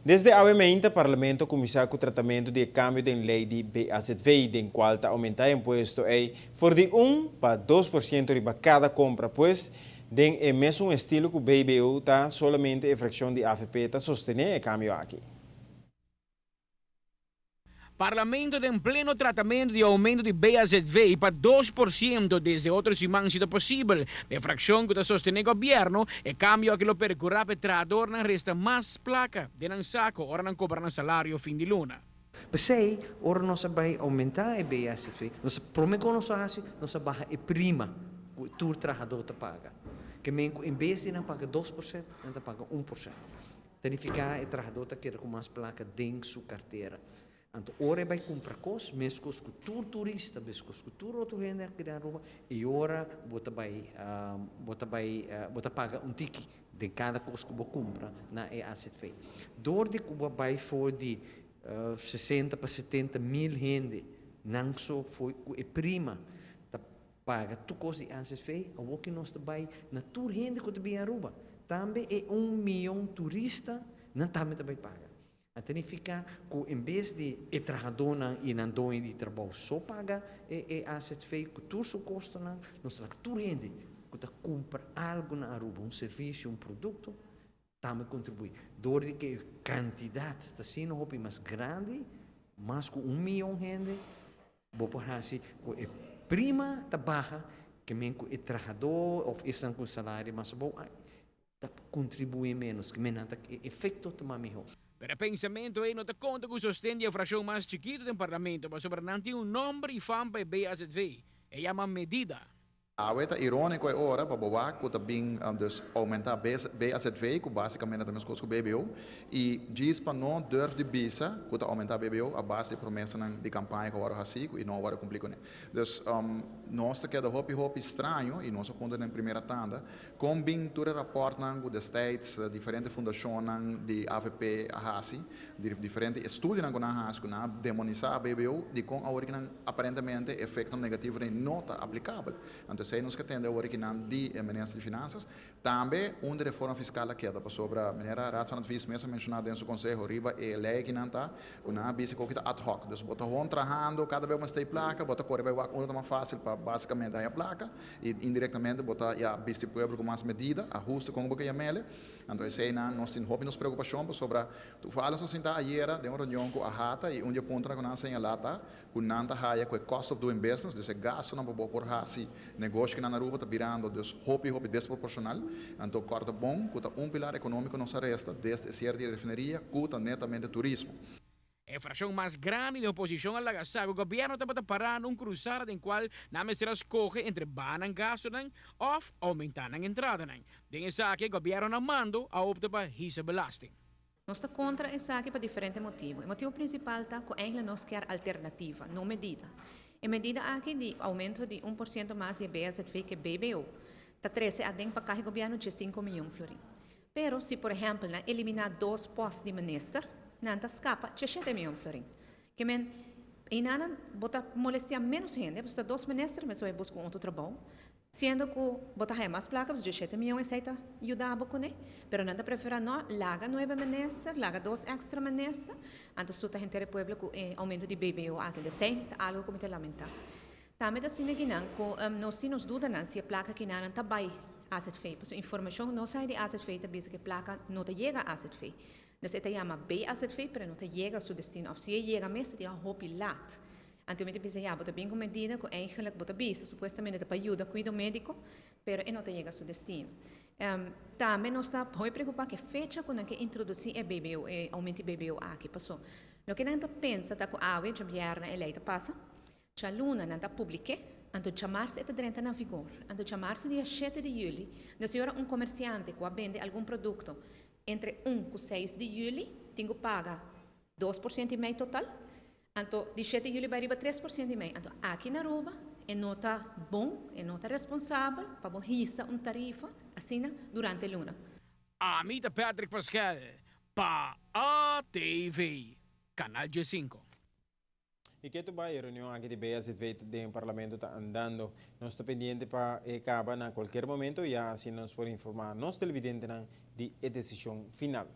Desde o Parlamento começou com o tratamento de cambio da lei de BAZV, em qual está aumentar o imposto for de 1 para 2% de cada compra, pois tem o mesmo estilo que o BBU está somente a fração de AFP está sostener o cambio aqui. Parlamento tem pleno tratamento de aumento de BAZV para 2% desde outros semana se possível. De fração que está sostenendo o governo, e cambio aquilo percorra petrador não resta mais placa de não saco, ora não cobra salário fim de luna. Pensei, ora nós vai aumentar a BAZV, nós prometemos nós barra e prima o tu trabalhador te paga. Que em vez de não pagar 2%, não paga 1%. Significa que o trabalhador quer com mais placa dentro de sua carteira. Então, ora vai comprar coisas, mesmo com o turista, mesmo com o outro gente que dá roupa, e ora você vai pagar ticket de cada coisa que você compra na AZV. Door de Cuba vai for de 60 para 70 mil gente, não só foi a prima, paga tu coisa de AZV, o que nós vai na tour gente que te roupa. Também é 1 milhão de turistas, não também vai pagar. Significa que em vez de trabalhador e não dono de trabalho só paga AZV, que tudo isso custa, nós lá que tudo gente que compra algo na Aruba, serviço, produto, também contribui. Door que a quantidade está sendo mais grande, mais que 1 milhão de gente, vou por assim, que prima está baixa, que o trabalhador ou esse com salário mais bom, contribui menos, que menos efeito está melhor. Pero pensamento não te conta que sustenta a fração mais chiquita do parlamento, mas sobrante nome e fama para BAZV. É chama medida. É irônico agora, para boa, que também aumentar BAZV, que basicamente é a mesma coisa que o BBO, e diz para não deve de bisa, que aumentar o BBO, a base de promessa de campanha que agora é assim, e não agora complica. Então, nós queda hop estranho, e nós apontamos na primeira tanda, com bem todo rapporto dos States, diferentes fundações de AFP, a HASI, diferentes estudos na HASI, que demonizar a BBO, de com a aparentemente efeito negativo de nota aplicável. Então, se nós que temos o original de Ministério de Finanças, também uma reforma fiscal que é sobre a maneira Raad van Advies mesmo mencionado dentro do Conselho, riba e lei que não está, uma bicicleta ad hoc. Então, bota trabalhando, cada vez mais tem placa, bota corre vai uma mais fácil para basicamente a placa e indiretamente bota a bicicleta pueblo com mais medida, ajuste com o que é mele. Então, esse nós temos nos preocupação sobre tu falas assim tá ayer de uma reunião com a Hata e onde ponto na nossa senhalata, com nanta haia com cost of doing business, desse gasto não pode por hasi negócio que na Aruba está virando dos hopi desproporcional. Então, corta bom, que pilar econômico não se resta desde ser de refineria, que netamente turismo. A fração mais grande da oposição à lagasaga, o governo está parando cruzada em qual não será escolher entre banan gasto ou aumentar a entrada. Dessa aqui, o governo não manda a optar para essa belasting. Nós estamos contra isso aqui por diferentes motivos. O motivo principal está que ainda nós queremos alternativa, não medida. A medida aqui de aumento de 1% mais de BAZV que BBO, está 13 a dentro para carregar o governo de 5 milhões de florins. Pero, se por exemplo, eliminar 2 postos de ministro, não escapa de 7 milhões de florins. Que men, e não bota molestia menos gente, porque 2 ministros, mas vai buscar outro trabalho. Sendo que botar mais placas, 17 milhões, aceita ajudar a boconé. Pero não prefere não, laga 9 ministros, laga 2 extra ministros. Então, se a gente pueblo com aumento de BBO aqui de 100, algo como te lamentar. Também da cena que nós temos dúvidas se a placa que não está bem AZV. Porque a informação não sai de AZV, também que a placa não chega a AZV. Então, se chama BAZV, mas não chega ao seu destino. Ou se chega mesmo, tem a roupa lat. Então, eu pensei, bota bem com medida, que eigenlijk bota bisa, supostamente para ajudar cuidar médico, pero não chega ao seu destino. Também nós está muito preocupado que fecha quando que introduzir o BBO, aumento de BBO aqui passou. No que não pensa que a AWE já vierna eleita passa, já luna não está publique, então chamar-se está dentro na vigor, então chamar-se dia 7 de julho, da senhora comerciante que vende algum produto entre 1 e 6 de julho, tem que pagar 2% e meio total. Então, de 7 de julho vai arribar 3% e meio. Então, aqui na Aruba, é nota bom, é nota responsável, para borrisa tarifa, assim, durante a luna. Amita Patrick Pascal, para a TV, Canal G5. E que tu vai a reunião aqui de BAZV do Parlamento está andando, nós estamos pendientes para acabar a qualquer momento e assim nos pode informar nos televidentes de decisão final.